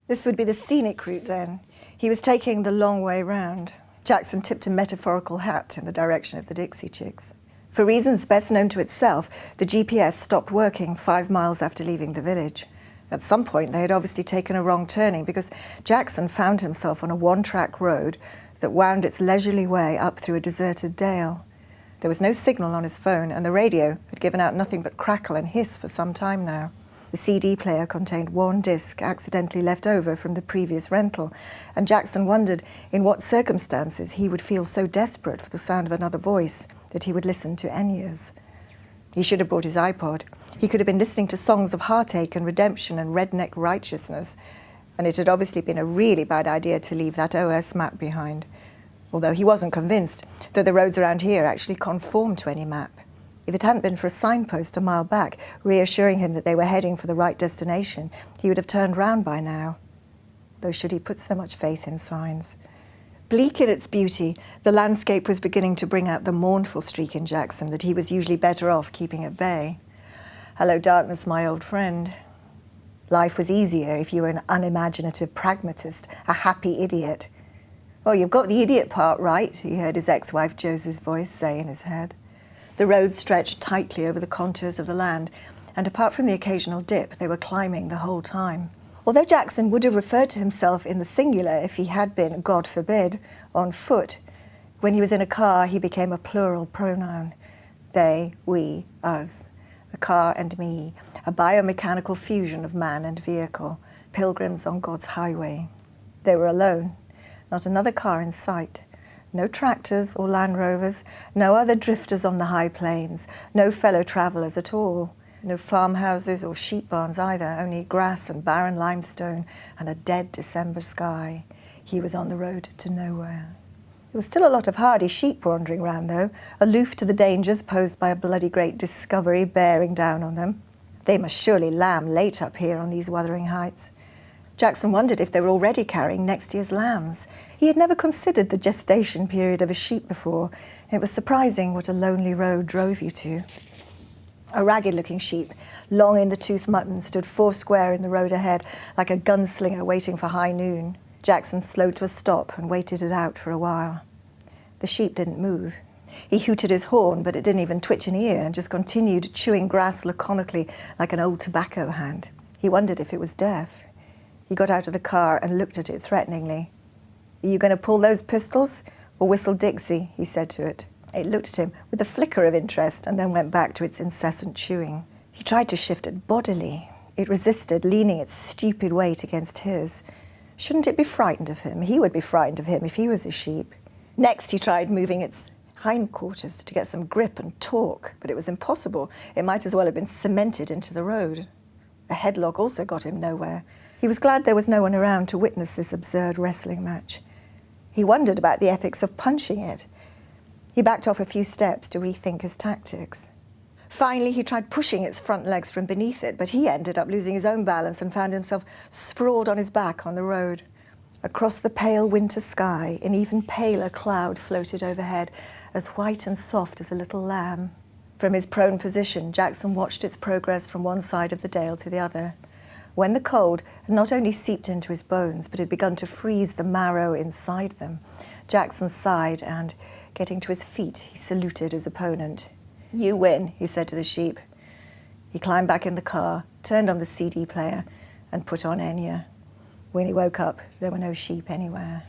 This would be the scenic route then. He was taking the long way round. Jackson tipped a metaphorical hat in the direction of the Dixie Chicks. For reasons best known to itself, the GPS stopped working 5 miles after leaving the village. At some point, they had obviously taken a wrong turning because Jackson found himself on a one-track road that wound its leisurely way up through a deserted dale. There was no signal on his phone, and the radio had given out nothing but crackle and hiss for some time now. The CD player contained one disc accidentally left over from the previous rental, and Jackson wondered in what circumstances he would feel so desperate for the sound of another voice that he would listen to Enya's. He should have brought his iPod. He could have been listening to songs of heartache and redemption and redneck righteousness, and it had obviously been a really bad idea to leave that OS map behind, although he wasn't convinced that the roads around here actually conformed to any map. If it hadn't been for a signpost a mile back, reassuring him that they were heading for the right destination, he would have turned round by now. Though should he put so much faith in signs? Bleak in its beauty, the landscape was beginning to bring out the mournful streak in Jackson that he was usually better off keeping at bay. Hello, darkness, my old friend. Life was easier if you were an unimaginative pragmatist, a happy idiot. Well, you've got the idiot part right, he heard his ex-wife Josie's voice say in his head. The road stretched tightly over the contours of the land, and apart from the occasional dip, they were climbing the whole time. Although Jackson would have referred to himself in the singular if he had been, God forbid, on foot, when he was in a car, he became a plural pronoun. They, we, us. A car and me, a biomechanical fusion of man and vehicle, pilgrims on God's highway. They were alone, not another car in sight. No tractors or Land Rovers, no other drifters on the high plains, no fellow travellers at all. No farmhouses or sheep barns either, only grass and barren limestone and a dead December sky. He was on the road to nowhere. There was still a lot of hardy sheep wandering round, though, aloof to the dangers posed by a bloody great discovery bearing down on them. They must surely lamb late up here on these wuthering heights. Jackson wondered if they were already carrying next year's lambs. He had never considered the gestation period of a sheep before. It was surprising what a lonely road drove you to. A ragged-looking sheep, long in the tooth mutton, stood foursquare in the road ahead, like a gunslinger waiting for high noon. Jackson slowed to a stop and waited it out for a while. The sheep didn't move. He hooted his horn, but it didn't even twitch an ear and just continued chewing grass laconically like an old tobacco hand. He wondered if it was deaf. He got out of the car and looked at it threateningly. "Are you going to pull those pistols or whistle Dixie?" he said to it. It looked at him with a flicker of interest and then went back to its incessant chewing. He tried to shift it bodily. It resisted, leaning its stupid weight against his. Shouldn't it be frightened of him? He would be frightened of him if he was a sheep. Next, he tried moving its hindquarters to get some grip and torque, but it was impossible. It might as well have been cemented into the road. A headlock also got him nowhere. He was glad there was no one around to witness this absurd wrestling match. He wondered about the ethics of punching it. He backed off a few steps to rethink his tactics. Finally, he tried pushing its front legs from beneath it, but he ended up losing his own balance and found himself sprawled on his back on the road. Across the pale winter sky, an even paler cloud floated overhead, as white and soft as a little lamb. From his prone position, Jackson watched its progress from one side of the dale to the other. When the cold had not only seeped into his bones, but had begun to freeze the marrow inside them, Jackson sighed and, getting to his feet, he saluted his opponent. "You win," he said to the sheep. He climbed back in the car, turned on the CD player, and put on Enya. When he woke up, there were no sheep anywhere.